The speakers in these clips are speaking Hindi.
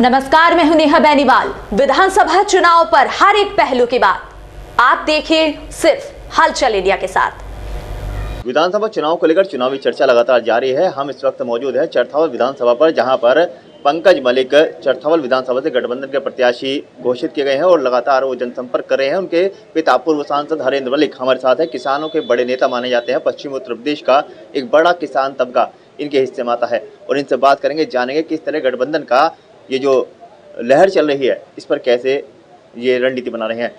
नमस्कार, मैं हूं नेहा बेनीवाल। विधानसभा चुनाव पर हर एक पहलू की बात आप देखिए सिर्फ हलचल इंडिया के साथ। विधानसभा चुनाव को लेकर चुनावी चर्चा लगातार जारी है। हम इस वक्त मौजूद हैं चरथावल विधानसभा पर, जहां पर पंकज मलिक चरथावल विधानसभा से गठबंधन के प्रत्याशी घोषित किए गए हैं और लगातार वो जनसंपर्क कर रहे हैं। उनके पिता पूर्व सांसद हरेंद्र मलिक हमारे साथ है। किसानों के बड़े नेता माने जाते हैं। पश्चिम उत्तर प्रदेश का एक बड़ा किसान तबका इनके हिस्से में आता है और इनसे बात करेंगे, जानेंगे किस तरह गठबंधन का ये जो लहर चल रही है इस पर कैसे ये रणनीति बना रहे हैं।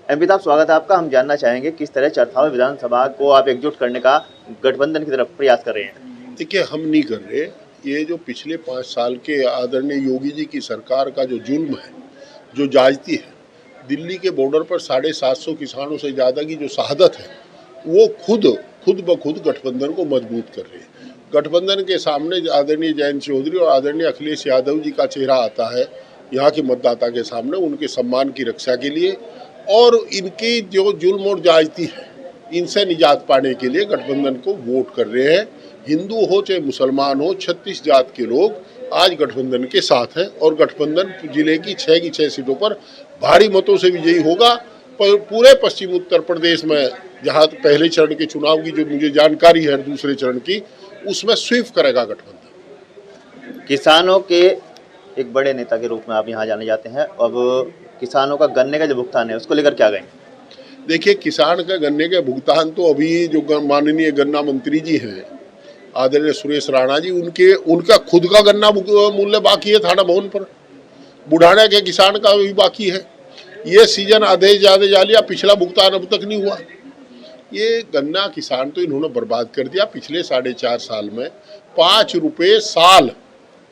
एमपी साहब, स्वागत है आपका। हम जानना चाहेंगे किस तरह चरथावल विधानसभा को आप एकजुट करने का गठबंधन की तरफ प्रयास कर रहे हैं। देखिए, हम नहीं कर रहे। ये जो पिछले 5 साल के आदरणीय योगी जी की सरकार का जो जुल्म है, जो जायती है, दिल्ली के बॉर्डर पर 750 किसानों से ज़्यादा की जो शहादत है, वो खुद ब खुद गठबंधन को मजबूत कर रही है। गठबंधन के सामने आदरणीय जयंत चौधरी और आदरणीय अखिलेश यादव जी का चेहरा आता है यहाँ के मतदाता के सामने, उनके सम्मान की रक्षा के लिए और इनकी जो जुल्म और जायती है इनसे निजात पाने के लिए गठबंधन को वोट कर रहे हैं। हिंदू हो चाहे मुसलमान हो, 36 जात के लोग आज गठबंधन के साथ हैं और गठबंधन जिले की 6 की 6 सीटों पर भारी मतों से विजयी होगा। पर पूरे पश्चिम उत्तर प्रदेश में जहाँ पहले चरण के चुनाव की जो मुझे जानकारी है, दूसरे चरण की, उसमें स्वीप करेगा गठबंधन। किसानों के एक बड़े नेता के रूप में आप यहाँ जाने जाते हैं। अब किसानों का गन्ने का जो भुगतान है उसको लेकर क्या कहेंगे? देखिए, किसान का गन्ने के भुगतान तो अभी जो माननीय गन्ना मंत्री जी हैं आदरणीय सुरेश राणा जी, उनका खुद का गन्ना मूल्य बाकी है थाना भवन पर। बुढ़ाना के किसान का भी बाकी है। ये सीजन आधे ज़्यादा जा लिया, पिछला भुगतान अब तक नहीं हुआ। ये गन्ना किसान तो इन्होंने बर्बाद कर दिया। पिछले 4.5 साल में 5 रुपये साल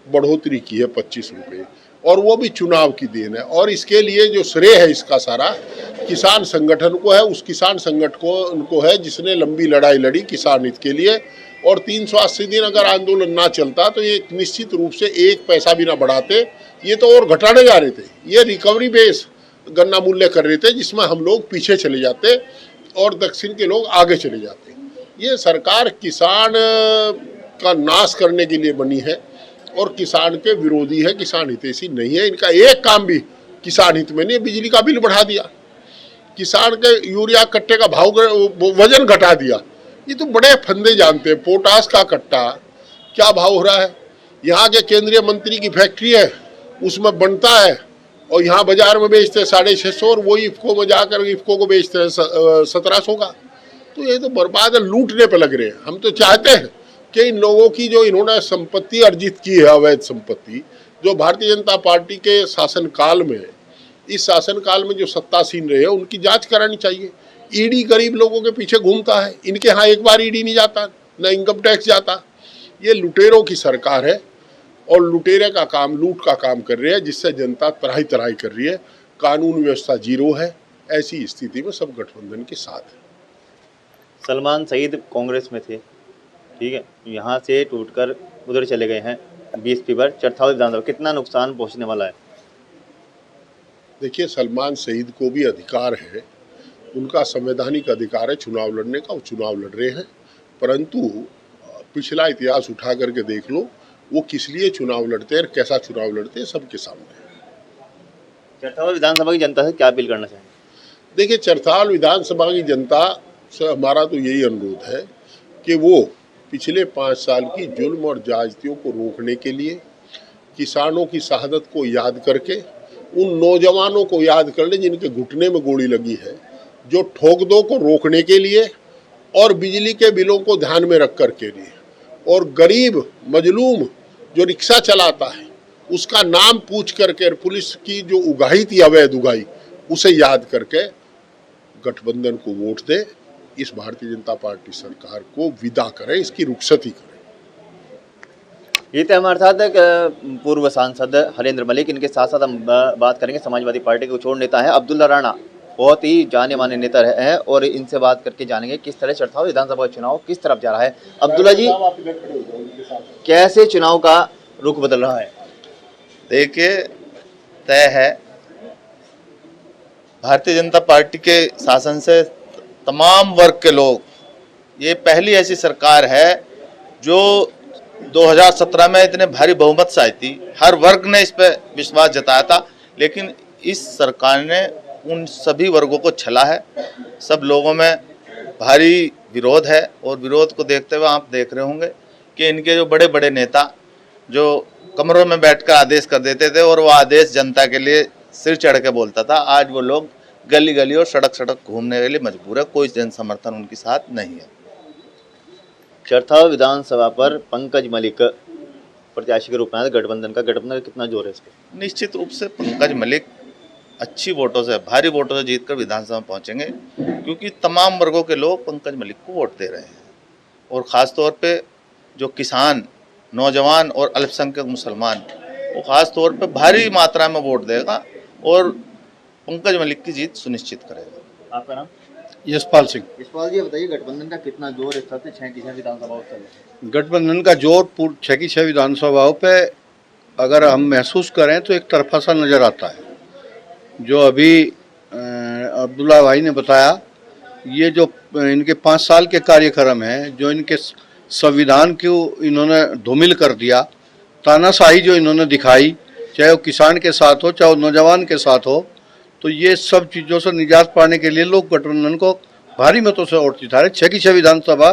बढ़ोतरी की है, 25 रुपये, और वो भी चुनाव की देन है। और इसके लिए जो श्रेय है इसका सारा किसान संगठन को है, उस किसान संगठन को उनको है जिसने लंबी लड़ाई लड़ी किसान हित के लिए। और 380 दिन अगर आंदोलन ना चलता तो ये निश्चित रूप से 1 पैसा भी ना बढ़ाते, ये तो और घटाने जा रहे थे। ये रिकवरी बेस गन्ना मूल्य कर रहे थे जिसमें हम लोग पीछे चले जाते और दक्षिण के लोग आगे चले जाते। ये सरकार किसान का नाश करने के लिए बनी है और किसान के विरोधी है, किसान हितैषी नहीं है। इनका एक काम भी किसान हित में नहीं है। बिजली का बिल बढ़ा दिया, किसान के यूरिया कट्टे का भाव वजन घटा दिया। ये तो बड़े फंदे जानते हैं। पोटास का कट्टा क्या भाव हो रहा है? यहाँ के केंद्रीय मंत्री की फैक्ट्री है, उसमें बनता है और यहाँ बाजार में बेचते हैं 650 और वही इफ्को में जाकर इफ्को को बेचते हैं 1700 का। तो ये तो बर्बाद है, लूटने पे लग रहे हैं। हम तो चाहते हैं कि इन लोगों की जो इन्होंने संपत्ति अर्जित की है, अवैध संपत्ति, जो भारतीय जनता पार्टी के शासनकाल में, इस शासनकाल में जो सत्तासीन रहे हैं, उनकी जांच करानी चाहिए। ईडी गरीब लोगों के पीछे घूमता है। इनके यहाँ एक बार ईडी नहीं जाता, न इनकम टैक्स जाता। ये लुटेरों की सरकार है और लुटेरे का काम, लूट का काम कर रहे हैं, जिससे जनता तराही तराही कर रही है। कानून व्यवस्था जीरो है। ऐसी स्थिति में सब गठबंधन के साथ है। सलमान सईद कांग्रेस में थे, ठीक है, यहाँ से टूटकर उधर चले गए हैं बीएसपी पर। चरथावल विधानसभा कितना नुकसान पहुँचने वाला है? देखिए, सलमान सईद को भी अधिकार है, उनका संवैधानिक अधिकार है चुनाव लड़ने का। वो चुनाव लड़ रहे हैं, परंतु पिछला इतिहास उठा करके देख लो, वो किस लिए चुनाव लड़ते हैं, कैसा चुनाव लड़ते हैं, सबके सामने है। चरथावल विधानसभा की जनता से क्या अपील करना चाहेंगे? देखिए, चरथावल विधानसभा की जनता से हमारा तो यही अनुरोध है कि वो पिछले 5 साल की जुल्म और ज्यादतियों को रोकने के लिए, किसानों की शहादत को याद करके, उन नौजवानों को याद कर ले जिनके घुटने में गोली लगी है, जो ठोक दो को रोकने के लिए और बिजली के बिलों को ध्यान में रख कर के लिए, और गरीब मजलूम जो रिक्शा चलाता है उसका नाम पूछ करके, पुलिस की जो उगाही थी अवैध उगाही, उसे याद करके गठबंधन को वोट दे। इस भारतीय जनता पार्टी सरकार को विदा करें, इसकी रुखसती करें। ये थे हमारे साथ पूर्व सांसद हरेंद्र मलिक। इनके साथ साथ हम बात करेंगे समाजवादी पार्टी के कुछ नेता हैं, अब्दुल्ला राणा, बहुत ही जाने माने नेता हैं, और इनसे बात करके जानेंगे किस तरह चरथावल विधानसभा चुनाव किस तरफ जा रहा है। अब्दुल्ला जी, कैसे चुनाव का रुख बदल रहा है? देखिए, तय है भारतीय जनता पार्टी के शासन से तमाम वर्ग के लोग, ये पहली ऐसी सरकार है जो 2017 में इतने भारी बहुमत से आई थी, हर वर्ग ने इस पे विश्वास जताया था, लेकिन इस सरकार ने उन सभी वर्गों को छला है। सब लोगों में भारी विरोध है और विरोध को देखते हुए आप देख रहे होंगे कि इनके जो बड़े बड़े नेता जो कमरों में बैठकर आदेश कर देते थे और वो आदेश जनता के लिए सिर चढ़ के बोलता था, आज वो लोग गली गली और सड़क सड़क घूमने के लिए मजबूर है, कोई जन समर्थन उनके साथ नहीं है। चरथावल विधानसभा पर पंकज मलिक प्रत्याशी के रूप में आए, गठबंधन का कितना जोर है इस पर? निश्चित रूप से पंकज मलिक अच्छी वोटों से, भारी वोटों से जीतकर विधानसभा में पहुंचेंगे, क्योंकि तमाम वर्गों के लोग पंकज मलिक को वोट दे रहे हैं और ख़ास तौर पे जो किसान, नौजवान और अल्पसंख्यक मुसलमान, वो ख़ास तौर पे भारी मात्रा में वोट देगा और पंकज मलिक की जीत सुनिश्चित करेगा। आपका नाम? यशपाल सिंह। यशपाल जी, बताइए गठबंधन का कितना जोर इस सबसे 6 की 6 विधानसभाओं पर? गठबंधन का जोर 6 की 6 विधानसभाओं पे अगर हम महसूस करें तो एक तरफा सा नज़र आता है। जो अभी अब्दुल्ला भाई ने बताया, ये जो इनके 5 साल के कार्यक्रम हैं, जो इनके संविधान को इन्होंने धूमिल कर दिया, तानाशाही जो इन्होंने दिखाई, चाहे वो किसान के साथ हो चाहे वो नौजवान के साथ हो, तो ये सब चीज़ों से निजात पाने के लिए लोग गठबंधन को भारी मतों से वोट जिता रहे। 6 की 6 विधानसभा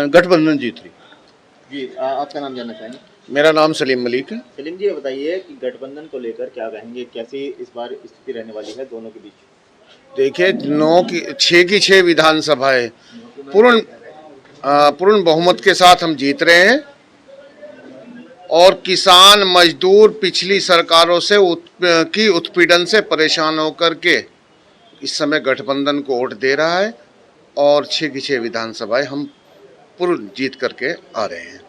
गठबंधन जीत रही। जी, आपका नाम जानना चाहेंगे? मेरा नाम सलीम मलिक है। सलीम जी, बताइए कि गठबंधन को लेकर क्या कहेंगे, कैसी इस बार स्थिति रहने वाली है दोनों के बीच? देखिए, 6 की 6 विधानसभाएं पूर्ण बहुमत के साथ हम जीत रहे हैं और किसान मजदूर पिछली सरकारों से की उत्पीड़न से परेशान होकर के इस समय गठबंधन को वोट दे रहा है और 6 की 6 विधानसभाएं हम पूर्ण जीत करके आ रहे हैं।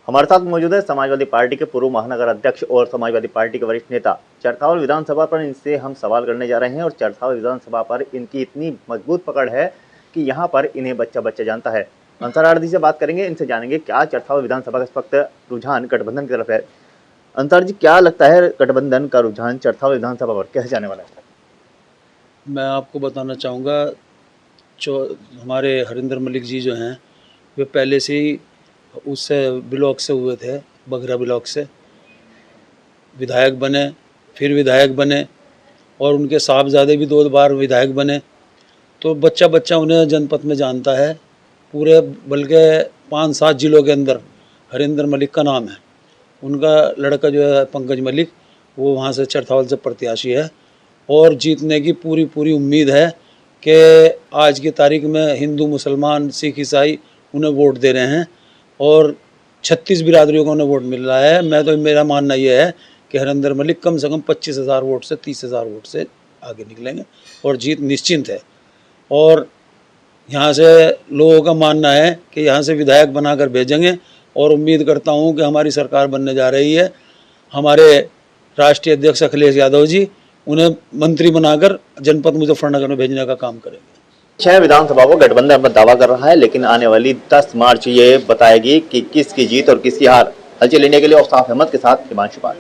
हमारे साथ मौजूद है समाजवादी पार्टी के पूर्व महानगर अध्यक्ष और समाजवादी पार्टी के वरिष्ठ नेता चरथावल विधानसभा पर। इनसे हम सवाल करने जा रहे हैं और चरथावल विधानसभा पर इनकी इतनी मजबूत पकड़ है कि यहाँ पर इन्हें बच्चा बच्चा जानता है। अंसार आरदी से बात करेंगे, इनसे जानेंगे क्या चरथावल विधानसभा का इस वक्त रुझान गठबंधन की तरफ है। अंसार जी, क्या लगता है गठबंधन का रुझान चरथावल विधानसभा पर कैसे जाने वाला है? मैं आपको बताना चाहूँगा, जो हमारे हरिंदर मलिक जी जो हैं, वे पहले से ही उससे ब्लॉक से हुए थे, बघरा ब्लॉक से विधायक बने, फिर विधायक बने और उनके साहबजादे भी 2 बार विधायक बने। तो बच्चा बच्चा उन्हें जनपद में जानता है, पूरे बल्कि 5-7 जिलों के अंदर हरिंदर मलिक का नाम है। उनका लड़का जो है पंकज मलिक, वो वहाँ से चरथावल से प्रत्याशी है और जीतने की पूरी उम्मीद है कि आज की तारीख में हिंदू, मुसलमान, सिख, ईसाई उन्हें वोट दे रहे हैं और 36 बिरादरियों को उन्हें वोट मिल रहा है। मेरा मानना यह है कि हरिंदर मलिक कम से कम 25,000 वोट से 30,000 वोट से आगे निकलेंगे और जीत निश्चिंत है। और यहाँ से लोगों का मानना है कि यहाँ से विधायक बनाकर भेजेंगे और उम्मीद करता हूँ कि हमारी सरकार बनने जा रही है। हमारे राष्ट्रीय अध्यक्ष अखिलेश यादव जी उन्हें मंत्री बनाकर जनपद मुजफ्फरनगर में भेजने का काम करेंगे। 6 विधानसभा को गठबंधन अपना दावा कर रहा है, लेकिन आने वाली 10 मार्च ये बताएगी कि किसकी जीत और किसकी हार। हलचल इंडिया के लिए औसाफ अहमद के साथ हिमांशु पाल।